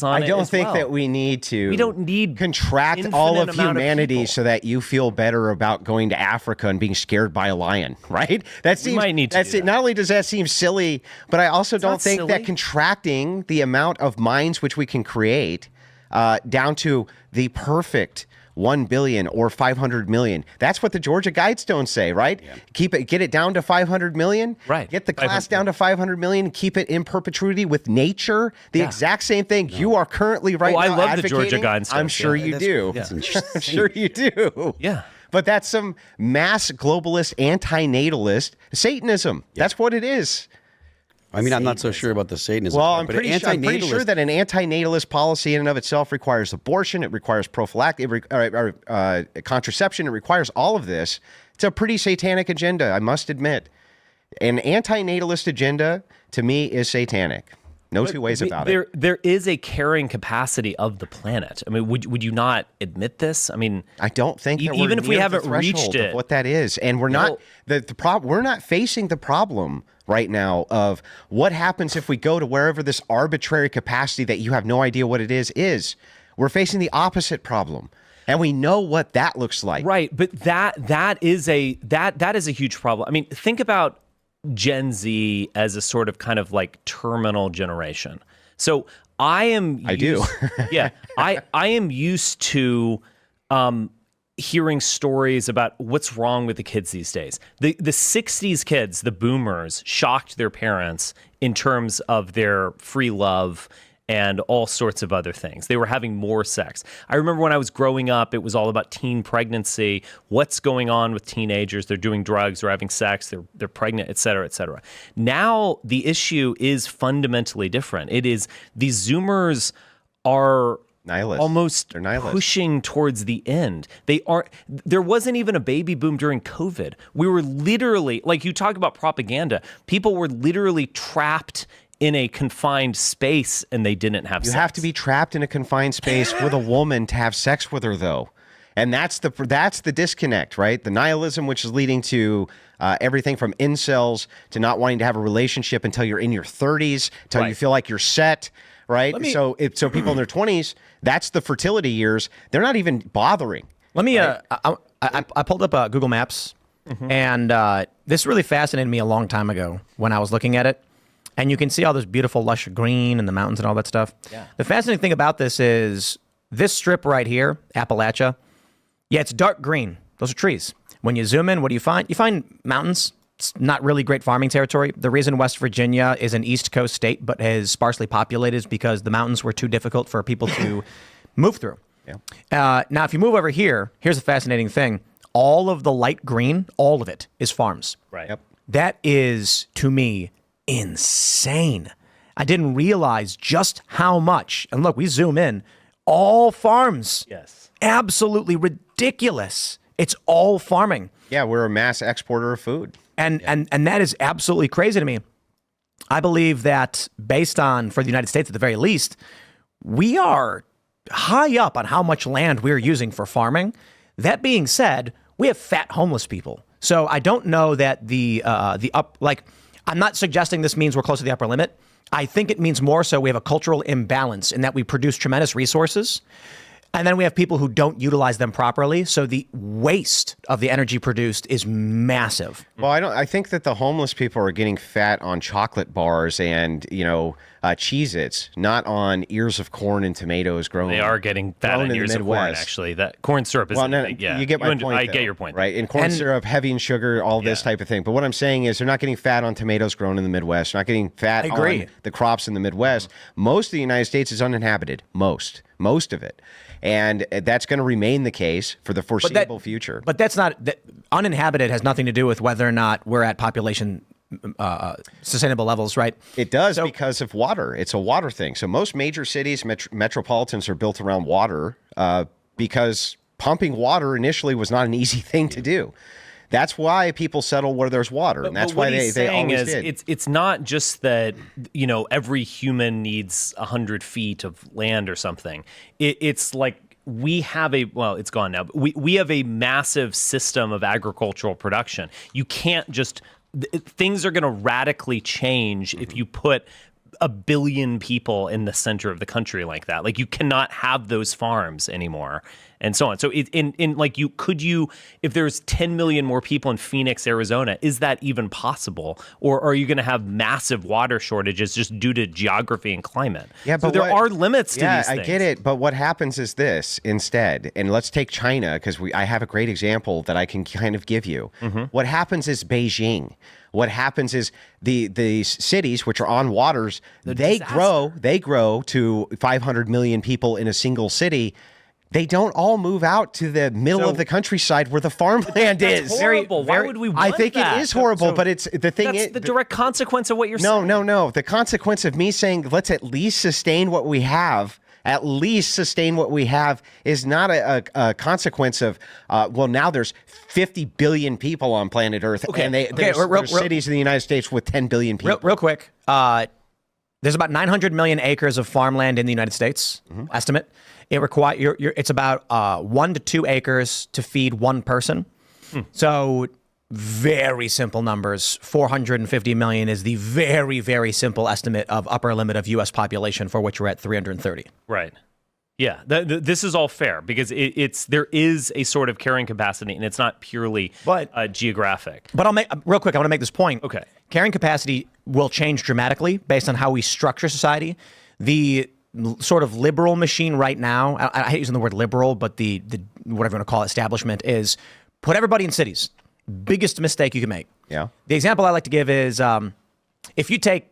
on I don't as think well. that we need to. We don't need contract all of infinite amount of humanity people. so that you feel better about going to Africa and being scared by a lion, right? That seems. We might need to that's do it. that. Not only does that seem silly, but I also don't not think silly. that contracting the amount of minds which we can create down to the perfect 1 billion or 500 million. That's what the Georgia Guidestones say, right? Yeah. Get it down to 500 million. Right. Get the class down to 500 million. Keep it in perpetuity with nature. The exact same thing you are currently now I love advocating. the Georgia Guidestones. I'm sure you do. I'm sure you do. Yeah. But that's some mass globalist, antinatalist Satanism. That's what it is. I mean, I'm not so sure about the Satanism. Well, part, I'm but pretty sure that an antinatalist policy in and of itself requires abortion. It requires prophylactic contraception. It requires all of this. It's a pretty satanic agenda, I must admit. An antinatalist agenda, to me, is satanic. No two ways about it. There is a carrying capacity of the planet. I mean, would you not admit this? I mean, I don't think that even if we haven't the threshold reached of it, what that is, and we're not the problem. We're not facing the problem right now of what happens if we go to wherever this arbitrary capacity that you have no idea what it is. We're facing the opposite problem. And we know what that looks like. Right, but that is a huge problem. I mean, think about Gen Z as a sort of kind of like terminal generation. So I am used to hearing stories about what's wrong with the kids these days. The 60s kids, the boomers, shocked their parents in terms of their free love and all sorts of other things. They were having more sex. I remember when I was growing up, it was all about teen pregnancy. What's going on with teenagers? They're doing drugs, they're having sex, they're pregnant, et cetera, et cetera. Now the issue is fundamentally different. It is these Zoomers are almost pushing towards the end. There wasn't even a baby boom during COVID. We were literally, like you talk about propaganda, people were literally trapped in a confined space and they didn't have sex. You have to be trapped in a confined space with a woman to have sex with her, though. And that's the disconnect, right? The nihilism, which is leading to everything from incels to not wanting to have a relationship until you're in your 30s, until you feel like you're set, right? So people in their 20s, that's the fertility years. They're not even bothering. Let me, I pulled up Google Maps, and this really fascinated me a long time ago when I was looking at it. And you can see all this beautiful lush green and the mountains and all that stuff. Yeah. The fascinating thing about this is this strip right here, Appalachia, it's dark green. Those are trees. When you zoom in, what do you find? You find mountains. It's not really great farming territory. The reason West Virginia is an East Coast state but is sparsely populated is because the mountains were too difficult for people to move through. Yeah. Now, if you move over here, here's a fascinating thing. All of the light green, all of it is farms. Right. Yep. That is, to me, insane. I didn't realize just how much. And look, we zoom in. All farms. Yes. Absolutely ridiculous. It's all farming. Yeah, we're a mass exporter of food. And that is absolutely crazy to me. I believe that based on, for the United States at the very least, we are high up on how much land we're using for farming. That being said, we have fat homeless people. So I don't know that I'm not suggesting this means we're close to the upper limit. I think it means more so we have a cultural imbalance in that we produce tremendous resources, and then we have people who don't utilize them properly. So the waste of the energy produced is massive. Well, I think that the homeless people are getting fat on chocolate bars and Cheez-Its, not on ears of corn and tomatoes grown. They are getting fat on ears of corn, actually. That corn syrup is you get my point. I get your point. Right? And corn syrup, heavy in sugar, all this type of thing. But what I'm saying is they're not getting fat on tomatoes grown in the Midwest. They're not getting fat on the crops in the Midwest. Most of the United States is uninhabited. Most of it. And that's going to remain the case for the foreseeable future. But that's not uninhabited has nothing to do with whether or not we're at population sustainable levels, right? It does because of water. It's a water thing. So most major cities, metropolitans are built around water because pumping water initially was not an easy thing to do. That's why people settle where there's water, and that's why they always did. It's not just that every human needs 100 feet of land or something. It's like we have it's gone now. But we have a massive system of agricultural production. You can't just things are going to radically change if you put a billion people in the center of the country like that. Like, you cannot have those farms anymore, and so on. So if there's 10 million more people in Phoenix, Arizona, is that even possible? Or are you going to have massive water shortages just due to geography and climate? Yeah, so but there are limits to these things. I get it. But what happens is this instead, and let's take China, because I have a great example that I can kind of give you. What happens is Beijing. What happens is the cities, which are on waters, they grow to 500 million people in a single city. They don't all move out to the middle of the countryside where the farmland is. That's horrible. Why would we want I think that? it is horrible, but it's the thing. That's the direct consequence of what you're saying. No. The consequence of me saying let's at least sustain what we have. At least sustain what we have is not a consequence of, now there's 50 billion people on planet Earth, and there's cities in the United States with 10 billion people. Real quick, there's about 900 million acres of farmland in the United States, estimate. It's about 1 to 2 acres to feed one person. So very simple numbers. 450 million is the very, very simple estimate of upper limit of U.S. population, for which we're at 330. Right. Yeah, this is all fair because there is a sort of carrying capacity, and it's not purely geographic. But I want to make this point. Okay. Carrying capacity will change dramatically based on how we structure society. The sort of liberal machine right now, I hate using the word liberal, but the whatever you want to call it, establishment, is put everybody in cities. Biggest mistake you can make. Yeah. The example I like to give is if you take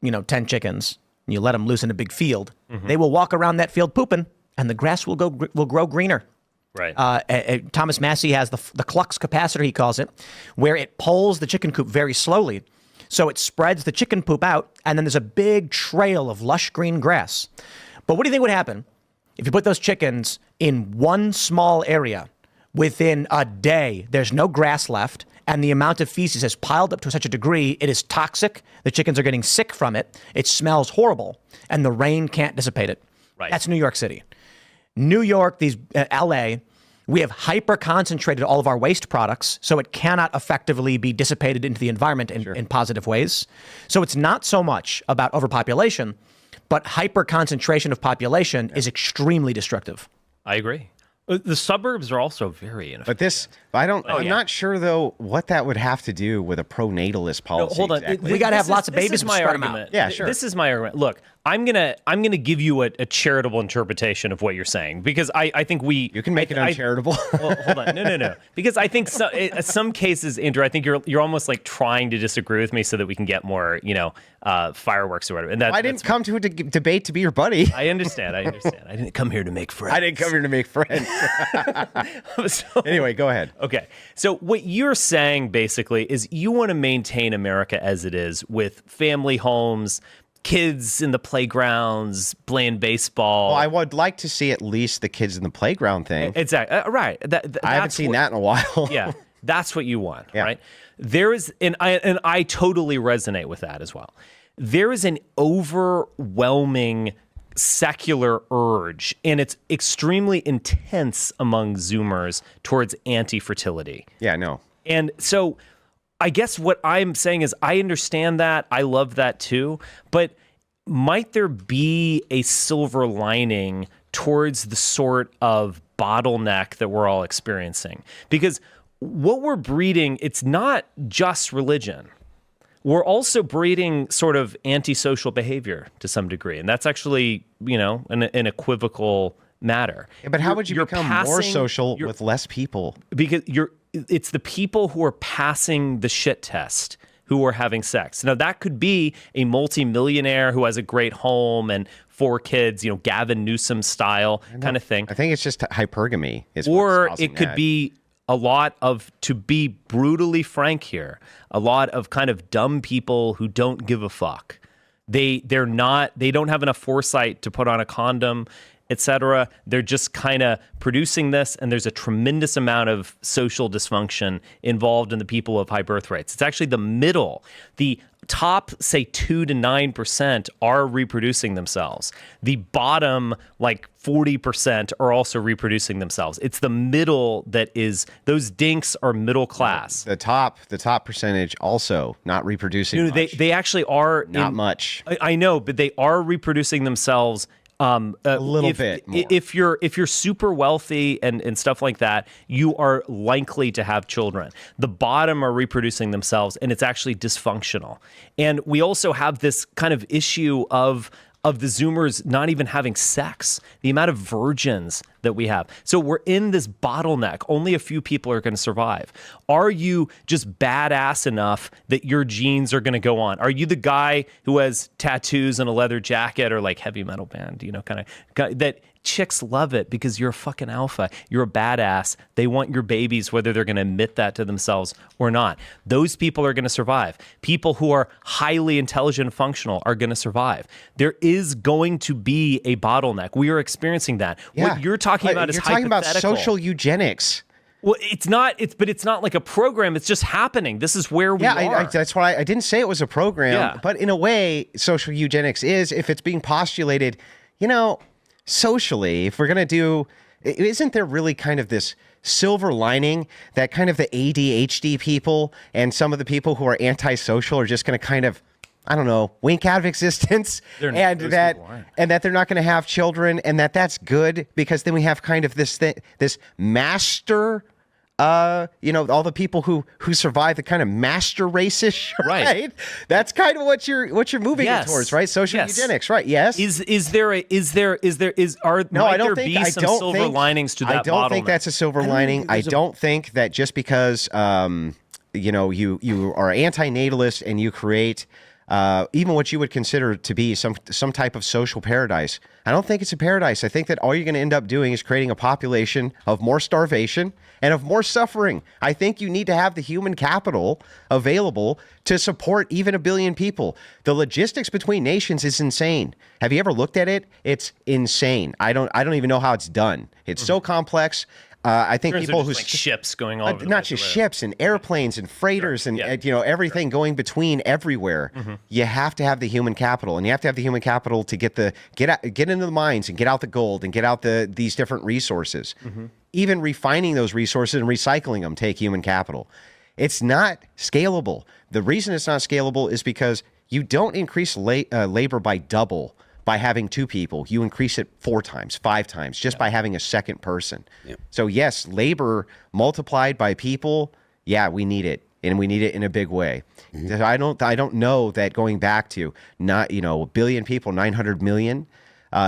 10 chickens and you let them loose in a big field, they will walk around that field pooping, and the grass will grow greener. Right. Thomas Massey has the flux capacitor, he calls it, where it pulls the chicken coop very slowly. So it spreads the chicken poop out, and then there's a big trail of lush green grass. But what do you think would happen if you put those chickens in one small area? Within a day, there's no grass left, and the amount of feces has piled up to such a degree, it is toxic. The chickens are getting sick from it. It smells horrible, and the rain can't dissipate it. Right. That's New York City. New York, LA, we have hyper-concentrated all of our waste products, so it cannot effectively be dissipated into the environment in positive ways. So it's not so much about overpopulation, but hyper-concentration of population is extremely destructive. I agree. The suburbs are also very ineffective. But I'm not sure though what that would have to do with a pro-natalist policy. No, hold on. Exactly. We got to have lots of babies. This is my argument. Yeah, sure. This is my argument. Look, I'm gonna give you a charitable interpretation of what you're saying because I think you can make it uncharitable. Well, hold on, no, because I think some cases, Andrew, I think you're almost like trying to disagree with me so that we can get more fireworks or whatever. And I didn't come to a debate to be your buddy. I understand. I didn't come here to make friends. I didn't come here to make friends. Anyway, go ahead. Okay. So what you're saying basically is you want to maintain America as it is with family homes, kids in the playgrounds, playing baseball. Well, I would like to see at least the kids in the playground thing. Exactly. Right. I haven't seen that in a while. Yeah. That's what you want, right? There is, and I totally resonate with that as well. There is an overwhelming secular urge, and it's extremely intense among Zoomers towards anti-fertility. Yeah, no. And so I guess what I'm saying is I understand that. I love that too. But might there be a silver lining towards the sort of bottleneck that we're all experiencing? Because what we're breeding, it's not just religion. We're also breeding sort of antisocial behavior to some degree. And that's actually, an equivocal matter. Yeah, but how would you become more social with less people? Because it's the people who are passing the shit test who are having sex. Now, that could be a multimillionaire who has a great home and 4 kids, Gavin Newsom style kind of thing. I think it's just hypergamy. Or it could be a lot of, to be brutally frank here, a lot of kind of dumb people who don't give a fuck. They don't have enough foresight to put on a condom, etc. They're just kind of producing this, and there's a tremendous amount of social dysfunction involved in the people who have high birth rates. It's actually the middle. The top, say, 2 to 9% are reproducing themselves. The bottom, like 40%, are also reproducing themselves. It's the middle that is, those dinks are middle class. The top percentage also not reproducing much. They actually are. Not much. I know, but they are reproducing themselves a little bit more. If you're super wealthy and stuff like that, you are likely to have children. The bottom are reproducing themselves, and it's actually dysfunctional. And we also have this kind of issue of the Zoomers not even having sex, the amount of virgins that we have. So we're in this bottleneck. Only a few people are going to survive. Are you just badass enough that your genes are going to go on? Are you the guy who has tattoos and a leather jacket, or like heavy metal band, kind of that chicks love it because you're a fucking alpha. You're a badass. They want your babies, whether they're going to admit that to themselves or not. Those people are going to survive. People who are highly intelligent and functional are going to survive. There is going to be a bottleneck. We are experiencing that. Yeah. What you're talking about is you're talking about hypothetical. social eugenics. Well, it's not. But it's not like a program. It's just happening. This is where we are. That's why I didn't say it was a program. Yeah. But in a way, social eugenics is, if it's being postulated, socially, if we're going to do, isn't there really kind of this silver lining that kind of the ADHD people and some of the people who are antisocial are just going to kind of, I don't know, wink out of existence, and that they're not going to have children, and that's good, because then we have kind of this master, all the people who survive, the kind of master racish, right? That's kind of what you're moving towards, right? Social eugenics, right? Yes. Might there be some silver linings to that? I don't think that's a silver lining. I don't think that just because you are anti-natalist and you create even what you would consider to be some type of social paradise, I don't think it's a paradise. I think that all you're going to end up doing is creating a population of more starvation and of more suffering. I think you need to have the human capital available to support even 1 billion people. The logistics between nations is insane. Have you ever looked at it? It's insane. I don't even know how it's done. It's so complex. I think people who like ships going all over the not place just ships and airplanes and freighters and everything going between everywhere. You have to have the human capital, and you have to have the human capital to get into the mines and get out the gold and get out these different resources. Even refining those resources and recycling them take human capital. It's not scalable. The reason it's not scalable is because you don't increase labor by double by having 2 people. You increase it 4 times, 5 times, just by having a second person. Yep. So yes, labor multiplied by people, we need it. And we need it in a big way. I don't know that going back to not 1 billion people, 900 million,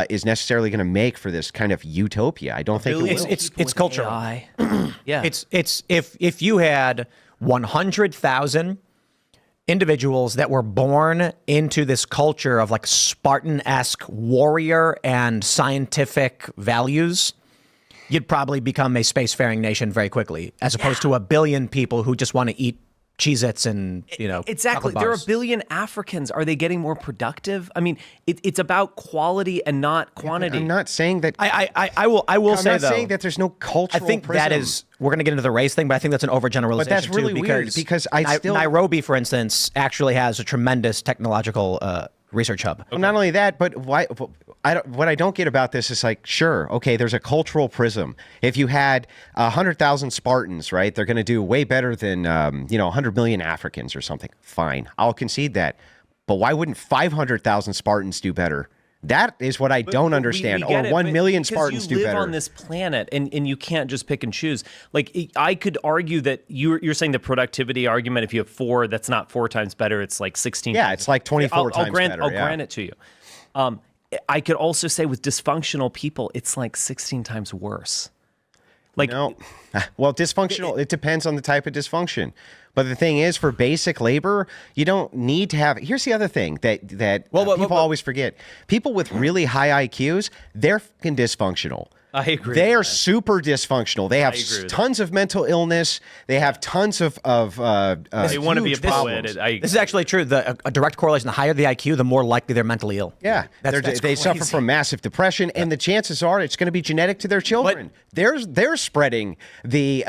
is necessarily going to make for this kind of utopia. I don't think it will. It's cultural. Yeah. It's if you had 100,000 individuals that were born into this culture of like Spartan-esque warrior and scientific values, you'd probably become a spacefaring nation very quickly, as opposed to 1 billion people who just want to eat Cheez-Its and, exactly. There are 1 billion Africans. Are they getting more productive? I mean, it's about quality and not quantity. I'm not saying that. I will say, though. I'm not saying that there's no cultural I think prism. that is, we're going to get into the race thing, but I think that's an overgeneralization. But that's really weird, because Nairobi, for instance, actually has a tremendous technological research hub. Well, not only that, but what I don't get about this is like, sure, okay, there's a cultural prism. If you had 100,000 Spartans, right, they're going to do way better than 100 million Africans or something. Fine, I'll concede that. But why wouldn't 500,000 Spartans do better? That is what I don't understand. We get or 1 million because Spartans do better. You live on this planet, and you can't just pick and choose. Like, I could argue that you're saying the productivity argument, if you have 4, that's not 4 times better. It's like 16. Yeah, it's like 24 times better. I'll grant it to you. I could also say with dysfunctional people, it's like 16 times worse. Like, no. Well, dysfunctional, it depends on the type of dysfunction. But the thing is, for basic labor, you don't need to have. Here's the other thing that people always forget. People with really high IQs, they're fucking dysfunctional. I agree They with are that. super dysfunctional. They have agree with tons of mental illness. They have tons of They want to be huge evaluated. problems. This is actually true. A direct correlation: the higher the IQ, the more likely they're mentally ill. Yeah, That's they suffer crazy. from massive depression, and the chances are it's going to be genetic to their children. They're spreading the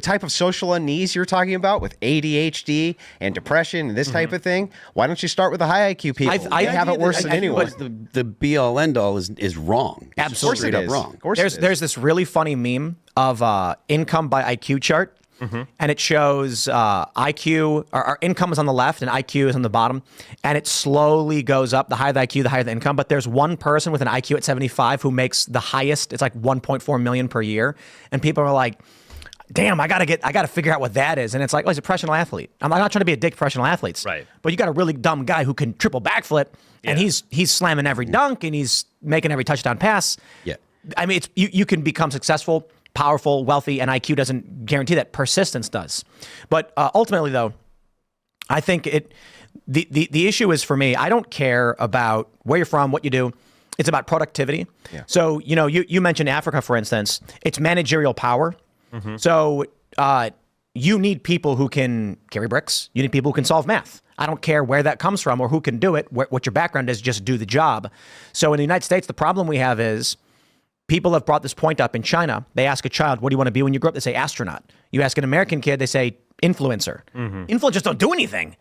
type of social unease you're talking about with ADHD and depression and this type of thing. Why don't you start with the high IQ people? I They have it worse than anyone. The be all end all is wrong. It's Absolutely. straight Of up course it is. wrong. Of course it is. There's this really funny meme of income by IQ chart, and it shows IQ or income is on the left and IQ is on the bottom, and it slowly goes up. The higher the IQ, the higher the income. But there's one person with an IQ at 75 who makes the highest. It's like 1.4 million per year, and people are like, damn, I gotta figure out what that is. And it's like, oh, he's a professional athlete. I'm not trying to be a dick to professional athletes. Right. But you got a really dumb guy who can triple backflip, and he's slamming every dunk and he's making every touchdown pass. Yeah. I mean, you can become successful, powerful, wealthy, and IQ doesn't guarantee that. Persistence does. But ultimately, though, I think the issue is, for me, I don't care about where you're from, what you do. It's about productivity. Yeah. So, you mentioned Africa, for instance. It's managerial power. So you need people who can carry bricks. You need people who can solve math. I don't care where that comes from or who can do it. What your background is, just do the job. So in the United States, the problem we have is people have brought this point up in China. They ask a child, what do you want to be when you grow up? They say astronaut. You ask an American kid, they say influencer. Influencers don't do anything.